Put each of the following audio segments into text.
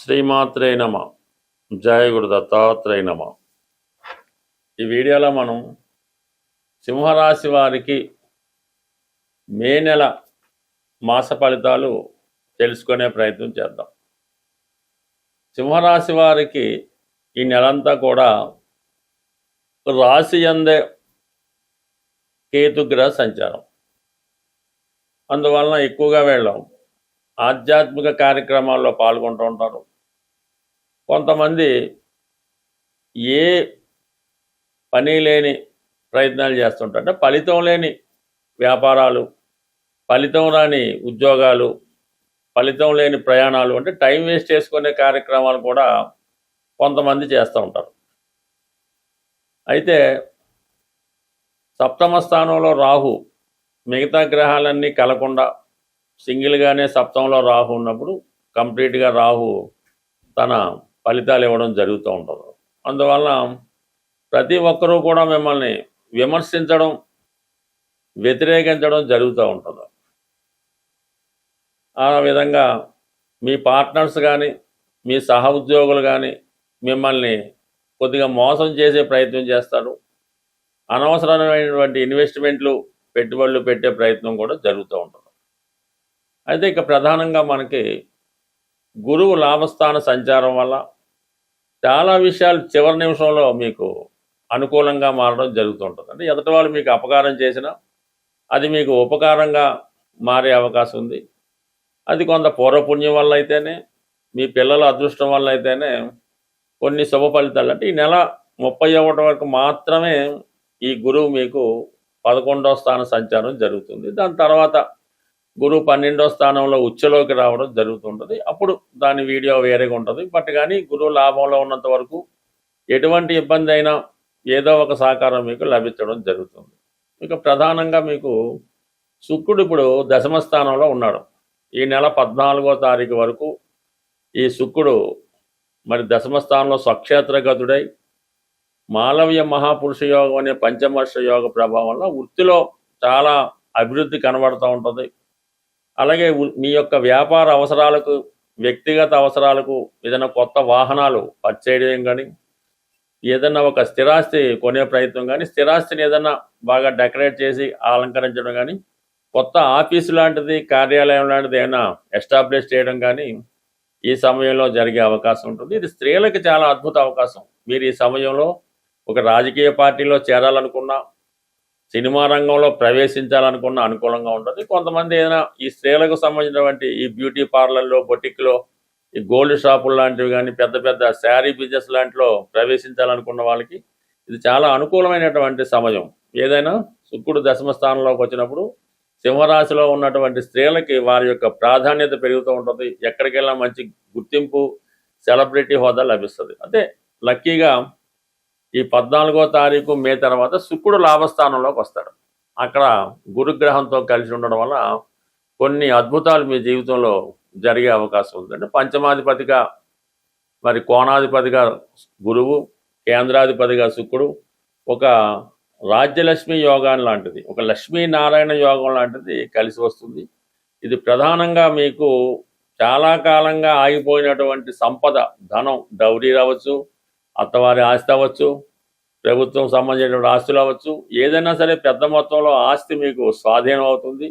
శ్రీమాత్రే నమ. జయ గురు దత్తాత్రేయ నమ. ఈ వీడియోలో మనం సింహరాశి వారికి మే నెల మాస ఫలితాలు తెలుసుకునే ప్రయత్నం చేద్దాం. సింహరాశి వారికి ఈ నెలంతా కూడా రాశి యందే కేతుగ్రహ సంచారం. అందువలన ఎక్కువగా వెళ్ళాం ఆధ్యాత్మిక కార్యక్రమాల్లో పాల్గొంటూ ఉంటారు. కొంతమంది ఏ పని లేని ప్రయత్నాలు చేస్తుంటారు, అంటే ఫలితం లేని వ్యాపారాలు, ఫలితం రాని ఉద్యోగాలు, ఫలితం లేని ప్రయాణాలు, అంటే టైం వేస్ట్ చేసుకునే కార్యక్రమాలు కూడా కొంతమంది చేస్తూ ఉంటారు. అయితే సప్తమ స్థానంలో రాహు మిగతా గ్రహాలన్నీ కలకుండా సింగిల్గానే సప్తమంలో రాహు ఉన్నప్పుడు కంప్లీట్గా రాహు తన ఫలితాలు ఇవ్వడం జరుగుతూ ఉంటుంది. అందువల్ల ప్రతి ఒక్కరూ కూడా మిమ్మల్ని విమర్శించడం, వ్యతిరేకించడం జరుగుతూ ఉంటుంది. ఆ విధంగా మీ పార్ట్నర్స్ కానీ మీ సహ ఉద్యోగులు కానీ మిమ్మల్ని కొద్దిగా మోసం చేసే ప్రయత్నం చేస్తారు. అనవసరమైనటువంటి ఇన్వెస్ట్మెంట్లు, పెట్టుబడులు పెట్టే ప్రయత్నం కూడా జరుగుతూ ఉంటుంది. అయితే ఇక ప్రధానంగా మనకి గురువు లాభస్థాన సంచారం వల్ల చాలా విషయాలు చివరి నిమిషంలో మీకు అనుకూలంగా మారడం జరుగుతుంటుంది. అంటే ఎదుటి వాళ్ళు మీకు అపకారం చేసినా అది మీకు ఉపకారంగా మారే అవకాశం ఉంది. అది కొంత పూర్వపుణ్యం వల్ల అయితేనే, మీ పిల్లల అదృష్టం వల్ల అయితేనే కొన్ని శుభ ఫలితాలు. అంటే ఈ నెల 31 వరకు మాత్రమే ఈ గురువు మీకు 11వ స్థాన సంచారం జరుగుతుంది. దాని తర్వాత గురువు 12వ స్థానంలో ఉచ్చలోకి రావడం జరుగుతుంటుంది. అప్పుడు దాని వీడియో వేరేగా ఉంటుంది. బట్ కానీ గురువు లాభంలో ఉన్నంత వరకు ఎటువంటి ఇబ్బంది అయినా ఏదో ఒక సహకారం మీకు లభించడం జరుగుతుంది. ఇక ప్రధానంగా మీకు శుక్రుడు ఇప్పుడు దశమ స్థానంలో ఉన్నాడు. ఈ నెల 14వ తారీఖు వరకు ఈ శుక్రుడు మరి దశమ స్థానంలో స్వక్షేత్రగతుడై మాలవ్య మహాపురుష యోగం అనే పంచమర్ష యోగ ప్రభావం వల్ల వృత్తిలో చాలా అభివృద్ధి కనబడుతూ ఉంటుంది. అలాగే మీ యొక్క వ్యాపార అవసరాలకు, వ్యక్తిగత అవసరాలకు ఏదైనా కొత్త వాహనాలు పర్చేయడం కానీ, ఏదైనా ఒక స్థిరాస్తి కొనే ప్రయత్నం కానీ, స్థిరాస్తిని ఏదైనా బాగా డెకరేట్ చేసి అలంకరించడం కానీ, కొత్త ఆఫీసు లాంటిది, కార్యాలయం లాంటిది ఏమైనా ఎస్టాబ్లిష్ చేయడం కానీ ఈ సమయంలో జరిగే అవకాశం ఉంటుంది. ఇది స్త్రీలకు చాలా అద్భుత అవకాశం. మీరు ఈ సమయంలో ఒక రాజకీయ పార్టీలో చేరాలనుకున్నా, సినిమా రంగంలో ప్రవేశించాలనుకున్న అనుకూలంగా ఉంటుంది. కొంతమంది ఏదైనా ఈ స్త్రీలకు సంబంధించినటువంటి ఈ బ్యూటీ పార్లర్లో, బొటిక్లో, ఈ గోల్డ్ షాపులు లాంటివి కానీ, పెద్ద పెద్ద శారీ బిజినెస్ లాంటిలో ప్రవేశించాలనుకున్న వాళ్ళకి ఇది చాలా అనుకూలమైనటువంటి సమయం. ఏదైనా శుక్రుడు దశమ స్థానంలోకి వచ్చినప్పుడు సింహరాశిలో ఉన్నటువంటి స్త్రీలకి వారి యొక్క ప్రాధాన్యత పెరుగుతూ ఉంటుంది. ఎక్కడికి వెళ్ళినా మంచి గుర్తింపు, సెలబ్రిటీ హోదా లభిస్తుంది. అంటే లక్కీగా ఈ 14వ తారీఖు మే తర్వాత శుక్రుడు లాభస్థానంలోకి వస్తాడు. అక్కడ గురుగ్రహంతో కలిసి ఉండడం వల్ల కొన్ని అద్భుతాలు మీ జీవితంలో జరిగే అవకాశం ఉంది. అంటే పంచమాధిపతిగా మరి కోణాధిపతిగా గురువు, కేంద్రాధిపతిగా శుక్రుడు, ఒక రాజ్యలక్ష్మి యోగాన్ని లాంటిది, ఒక లక్ష్మీనారాయణ యోగం లాంటిది కలిసి వస్తుంది. ఇది ప్రధానంగా మీకు చాలా కాలంగా ఆగిపోయినటువంటి సంపద, ధనం, డౌరీ రావచ్చు, అత్తవారి ఆస్తి అవ్వచ్చు, ప్రభుత్వం సంబంధించినటువంటి ఆస్తులు అవ్వచ్చు, ఏదైనా సరే పెద్ద మొత్తంలో ఆస్తి మీకు స్వాధీనం అవుతుంది.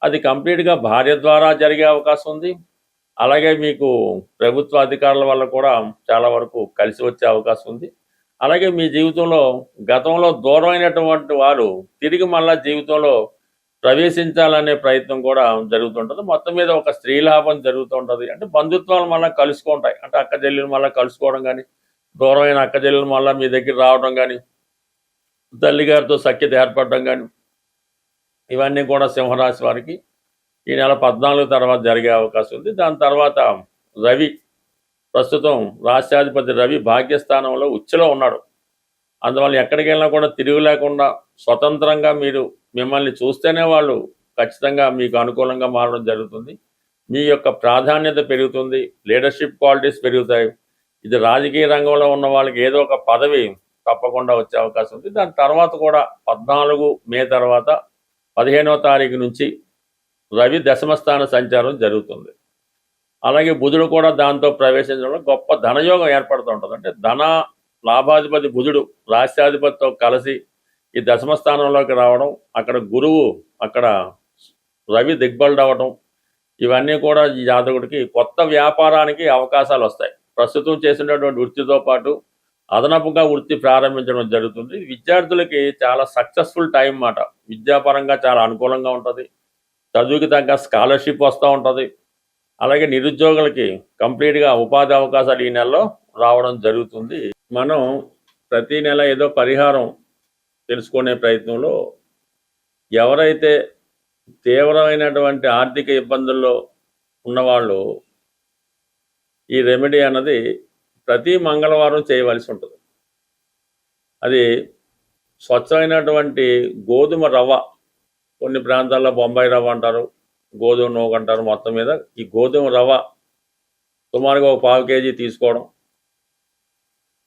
అది కంప్లీట్గా భార్య ద్వారా జరిగే అవకాశం ఉంది. అలాగే మీకు ప్రభుత్వ అధికారుల వల్ల కూడా చాలా వరకు కలిసి వచ్చే అవకాశం ఉంది. అలాగే మీ జీవితంలో గతంలో దూరమైనటువంటి వారు తిరిగి మళ్ళా జీవితంలో ప్రవేశించాలనే ప్రయత్నం కూడా జరుగుతుంటుంది. మొత్తం మీద ఒక స్త్రీ లాభం జరుగుతూ ఉంటుంది. అంటే బంధుత్వాలు మళ్ళీ కలుసుకుంటాయి. అంటే అక్క చెల్లెలు మళ్ళీ కలుసుకోవడం కానీ, దూరమైన అక్క చెల్లెలు మళ్ళీ మీ దగ్గర రావడం కానీ, తల్లిగారితో సఖ్యత ఏర్పడడం కానీ, ఇవన్నీ కూడా సింహరాశి వారికి ఈ నెల 14 తర్వాత జరిగే అవకాశం ఉంది. దాని తర్వాత రవి, ప్రస్తుతం రాష్ట్రాధిపతి రవి భాగ్యస్థానంలో ఉచ్చలో ఉన్నాడు. అందువల్ల ఎక్కడికి వెళ్ళినా కూడా తిరుగు లేకుండా స్వతంత్రంగా మిమ్మల్ని చూస్తేనే వాళ్ళు ఖచ్చితంగా మీకు అనుకూలంగా మారడం జరుగుతుంది. మీ యొక్క ప్రాధాన్యత పెరుగుతుంది, లీడర్షిప్ క్వాలిటీస్ పెరుగుతాయి. ఇది రాజకీయ రంగంలో ఉన్న వాళ్ళకి ఏదో ఒక పదవి తప్పకుండా వచ్చే అవకాశం ఉంది. దాని తర్వాత కూడా 14 మే తర్వాత 15వ తారీఖు నుంచి రవి దశమస్థాన సంచారం జరుగుతుంది. అలాగే బుధుడు కూడా దాంతో ప్రవేశించడం వల్ల గొప్ప ధనయోగం ఏర్పడుతూ ఉంటుంది. అంటే ధన లాభాధిపతి బుధుడు రాష్ట్రాధిపతితో కలిసి ఈ దశమ స్థానంలోకి రావడం, అక్కడ గురువు, అక్కడ రవి దిగ్బల్డ్ అవ్వడం, ఇవన్నీ కూడా ఈ జాతకుడికి కొత్త వ్యాపారానికి అవకాశాలు వస్తాయి. ప్రస్తుతం చేసినటువంటి వృత్తితో పాటు అదనపుగా వృత్తి ప్రారంభించడం జరుగుతుంది. విద్యార్థులకి చాలా సక్సెస్ఫుల్ టైం మాట. విద్యాపరంగా చాలా అనుకూలంగా ఉంటుంది. చదువుకి తగ్గ స్కాలర్షిప్ వస్తూ ఉంటుంది. అలాగే నిరుద్యోగులకి కంప్లీట్గా ఉపాధి అవకాశాలు ఈ నెలలో రావడం జరుగుతుంది. మనం ప్రతి నెల ఏదో పరిహారం తెలుసుకునే ప్రయత్నంలో ఎవరైతే తీవ్రమైనటువంటి ఆర్థిక ఇబ్బందుల్లో ఉన్నవాళ్ళు ఈ రెమెడీ అన్నది ప్రతి మంగళవారం చేయవలసి ఉంటుంది. అది స్వచ్ఛమైనటువంటి గోధుమ రవ్వ, కొన్ని ప్రాంతాల్లో బొంబాయి రవ్వ అంటారు, గోధుమ నూక అంటారు. మొత్తం మీద ఈ గోధుమ రవ్వ సుమారుగా ఒక 1/4 కేజీ తీసుకోవడం,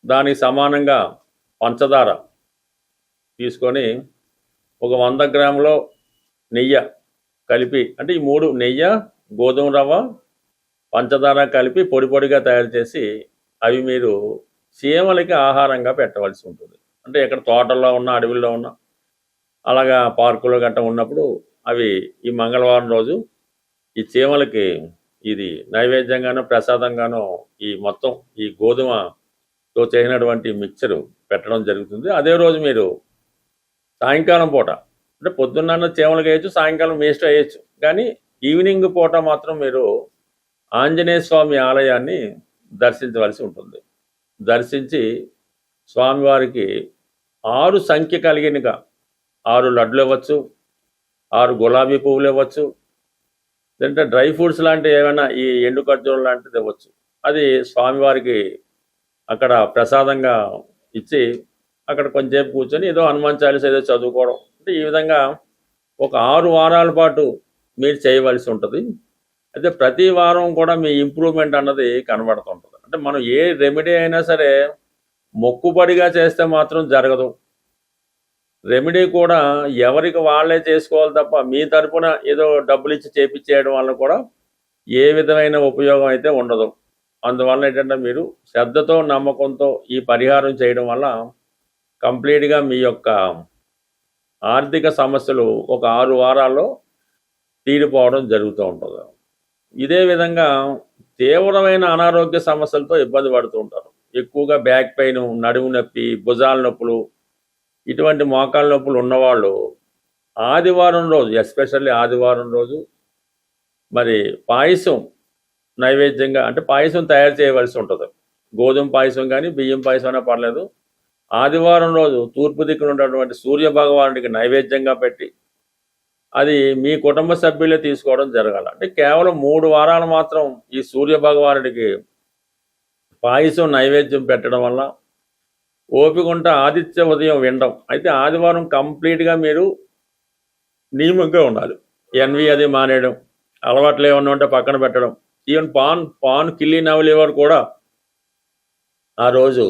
దానికి సమానంగా పంచదార తీసుకొని ఒక 100 గ్రాముల నెయ్యి కలిపి, అంటే ఈ 3 నెయ్యి, గోధుమ రవ్వ, పంచదార కలిపి పొడి పొడిగా తయారు చేసి అవి మీరు చీమలకి ఆహారంగా పెట్టవలసి ఉంటుంది. అంటే ఎక్కడ తోటల్లో ఉన్న, అడవిలో ఉన్న, అలాగా పార్కులో గట్ట ఉన్నప్పుడు అవి ఈ మంగళవారం రోజు ఈ చీమలకి ఇది నైవేద్యంగానో ప్రసాదంగానో ఈ మొత్తం ఈ గోధుమతో చేసినటువంటి మిక్చరు పెట్టడం జరుగుతుంది. అదే రోజు మీరు సాయంకాలం పూట, అంటే పొద్దున్న చీమలకు వేయచ్చు, సాయంకాలం వేస్ట్ వేయచ్చు, కానీ ఈవినింగ్ పూట మాత్రం మీరు ఆంజనేయ స్వామి ఆలయాన్ని దర్శించవలసి ఉంటుంది. దర్శించి స్వామివారికి 6 సంఖ్య కలిగినగా 6 లడ్లు ఇవ్వచ్చు, 6 గులాబీ పువ్వులు ఇవ్వచ్చు, లేదంటే డ్రై ఫ్రూట్స్ లాంటివి ఏమైనా ఈ ఎండు ఖర్జూరం లాంటిది ఇవ్వచ్చు. అది స్వామివారికి అక్కడ ప్రసాదంగా ఇచ్చి అక్కడ కొంచెంసేపు కూర్చొని ఏదో హనుమాన్ చాలీసా ఏదో చదువుకోవడం. అంటే ఈ విధంగా ఒక 6 వారాల పాటు మీరు చేయవలసి ఉంటుంది. అయితే ప్రతి వారం కూడా మీ ఇంప్రూవ్మెంట్ అన్నది కనబడుతుంటుంది. అంటే మనం ఏ రెమెడీ అయినా సరే మొక్కుబడిగా చేస్తే మాత్రం జరగదు. రెమెడీ కూడా ఎవరికి వాళ్ళే చేసుకోవాలి తప్ప మీ తరపున ఏదో డబ్బులు ఇచ్చి చేపించేయడం వల్ల కూడా ఏ విధమైన ఉపయోగం అయితే ఉండదు. అందువల్ల ఏంటంటే మీరు శ్రద్ధతో, నమ్మకంతో ఈ పరిహారం చేయడం వల్ల కంప్లీట్గా మీ యొక్క ఆర్థిక సమస్యలు ఒక 6 వారాల్లో తీరిపోవడం జరుగుతూ ఉంటుంది. ఇదే విధంగా తీవ్రమైన అనారోగ్య సమస్యలతో ఇబ్బంది పడుతూ ఉంటారు. ఎక్కువగా బ్యాక్ పెయిన్, నడుము నొప్పి, భుజాల నొప్పులు, ఇటువంటి మోకాళ్ళ నొప్పులు ఉన్నవాళ్ళు ఆదివారం రోజు, ఎస్పెషల్లీ ఆదివారం రోజు మరి పాయసం నైవేద్యంగా, అంటే పాయసం తయారు చేయవలసి ఉంటుంది. గోధుమ పాయసం కానీ బియ్యం పాయసం అయినా పర్లేదు. ఆదివారం రోజు తూర్పు దిక్కున ఉన్నటువంటి సూర్య భగవానుడికి నైవేద్యంగా పెట్టి అది మీ కుటుంబ సభ్యులే తీసుకోవడం జరగాలి. అంటే కేవలం 3 వారాలు మాత్రం ఈ సూర్య భగవానుడికి పాయసం నైవేద్యం పెట్టడం వల్ల ఓపిక ఉంటే ఆదిత్య ఉదయం వినడం. అయితే ఆదివారం కంప్లీట్గా మీరు నియమంగా ఉండాలి. ఎన్వి అది మానేయడం, అలవాట్లు ఏమన్నా ఉంటే పక్కన పెట్టడం. ఈవెన్ పాన్ కిల్లి నవలేవారు కూడా ఆ రోజు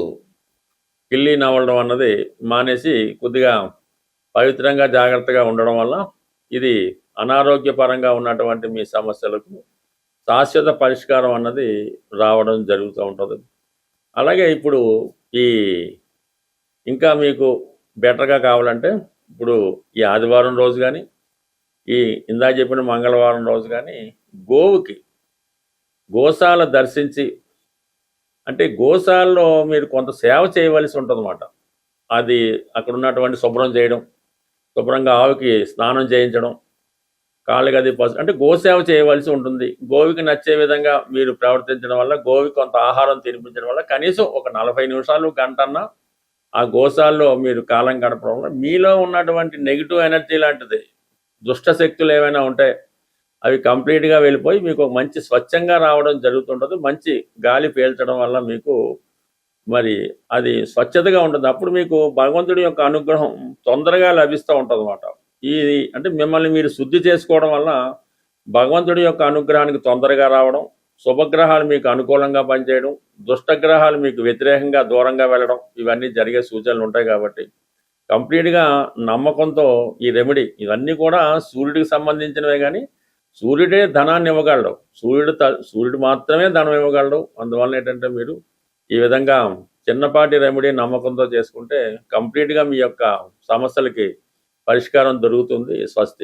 కిల్లి నవలడం అన్నది మానేసి కొద్దిగా పవిత్రంగా జాగ్రత్తగా ఉండడం వల్ల ఇది అనారోగ్యపరంగా ఉన్నటువంటి మీ సమస్యలకు శాశ్వత పరిష్కారం అన్నది రావడం జరుగుతూ ఉంటుంది. అలాగే ఇప్పుడు ఈ ఇంకా మీకు బెటర్గా కావాలంటే ఇప్పుడు ఈ ఆదివారం రోజు కానీ ఈ ఇందాక చెప్పిన మంగళవారం రోజు కానీ గోశాల దర్శించి, అంటే గోశాలలో మీరు కొంత సేవ చేయవలసి ఉంటుందన్నమాట. అది అక్కడ ఉన్నటువంటి శుభ్రం చేయడం, శుభ్రంగా ఆవుకి స్నానం చేయించడం, కాళ్ళకి అది అంటే గోసేవ చేయవలసి ఉంటుంది. గోవికి నచ్చే విధంగా మీరు ప్రవర్తించడం వల్ల, గోవికి కొంత ఆహారం తినిపించడం వల్ల కనీసం ఒక 40 నిమిషాలు, గంటన్నా ఆ గోశాలలో మీరు కాలం గడపడం వల్ల మీలో ఉన్నటువంటి నెగిటివ్ ఎనర్జీ లాంటిది, దుష్ట శక్తులు ఏమైనా ఉంటే అవి కంప్లీట్గా వెళ్ళిపోయి మీకు ఒక మంచి స్వచ్ఛంగా రావడం జరుగుతుంటుంది. మంచి గాలి పీల్చడం వల్ల మీకు మరి అది స్వచ్ఛతగా ఉంటుంది. అప్పుడు మీకు భగవంతుడి యొక్క అనుగ్రహం తొందరగా లభిస్తూ ఉంటుంది అన్నమాట. ఇది అంటే మిమ్మల్ని మీరు శుద్ధి చేసుకోవడం వల్ల భగవంతుడి యొక్క అనుగ్రహానికి తొందరగా రావడం, శుభగ్రహాలు మీకు అనుకూలంగా పనిచేయడం, దుష్టగ్రహాలు మీకు వ్యతిరేకంగా దూరంగా వెళ్ళడం, ఇవన్నీ జరిగే సూచనలు ఉంటాయి. కాబట్టి కంప్లీట్గా నమ్మకంతో ఈ రెమెడీ, ఇవన్నీ కూడా సూర్యుడికి సంబంధించినవే, కానీ సూర్యుడే ధనాన్ని ఇవ్వగలడు. సూర్యుడు మాత్రమే ధనం ఇవ్వగలడు. అందువల్ల ఏంటంటే మీరు ఈ విధంగా చిన్నపాటి రెమెడీ నమ్మకంతో చేసుకుంటే కంప్లీట్గా మీ యొక్క సమస్యలకి పరిష్కారం దొరుకుతుంది. స్వస్తి.